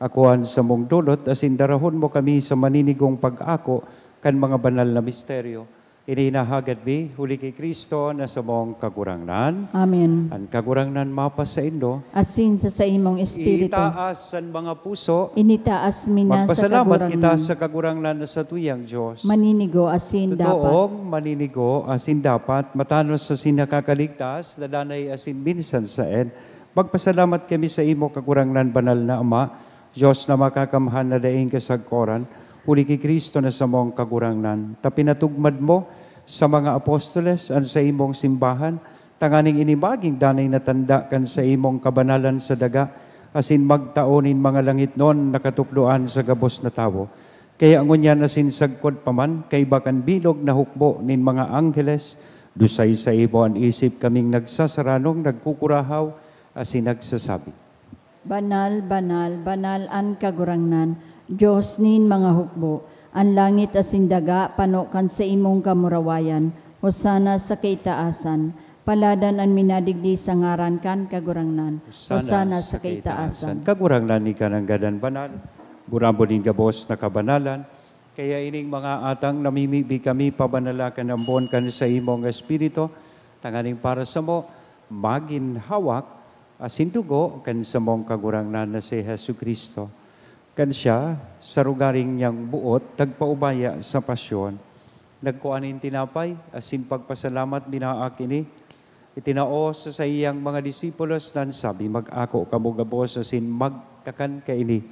Akuan sa mong dulot, asin darahon mo kami sa maninigong pag-ako kan mga banal na misteryo. Ininahagad mi, huli kay Kristo na sa mong kagurangnan. Amen. Ang kagurangnan mapas sa indo. Asin sa imong espiritu. Itaas ang mga puso. Initaas mina sa Magpasalamat kagurangnan. kita sa kagurangnan na sa tuyang Diyos. Maninigo asin dapat. Totoong maninigo asin dapat, matanos sa sinakakaligtas, ladanay asin minsan saen. Magpasalamat kami sa imo kagurangnan banal na Ama, Diyos na makakamhan na daing kasagkoran, huli kay Kristo na sa mong kagurangnan. Tapinatugmad mo sa mga apostoles at sa imong simbahan, tanganing inimaging danay natanda kan sa imong kabanalan sa daga, asin magtaonin mga langit noon nakatukloan sa gabos na tawo. Kaya ngunyan asin sagkod paman, kay bakan bilog na hukbo nin mga angheles, dusay sa ibo ang isip kaming nagsasaranong, nagkukurahaw, asin nagsasabi. Banal, banal, banal an kagurangnan, Diyos nin mga hukbo, ang langit asin daga, panokan sa imong kamurawayan, hosana sa kaitaasan, paladan ang minadigdi sa ngaran kan kagurangnan, hosana sa kaitaasan. Kagurangnan ni kananggadan banal, burabo nin gabos na kabanalan, kaya ining mga atang namimibi kami pabanalakan ang bon kan sa imong espiritu, tanganing para sa mo, magin hawak, asin dugo kan sa mong kagurangnan na si Jesu Kristo. Kan siya, sa rugaring niyang buot, tagpaubaya sa pasyon. Nagkuanin tinapay, asin pagpasalamat binaak ini. Itinao sa iyang mga disipulos nan sabi, mag-ako kamugabos asin magkakan ka ini.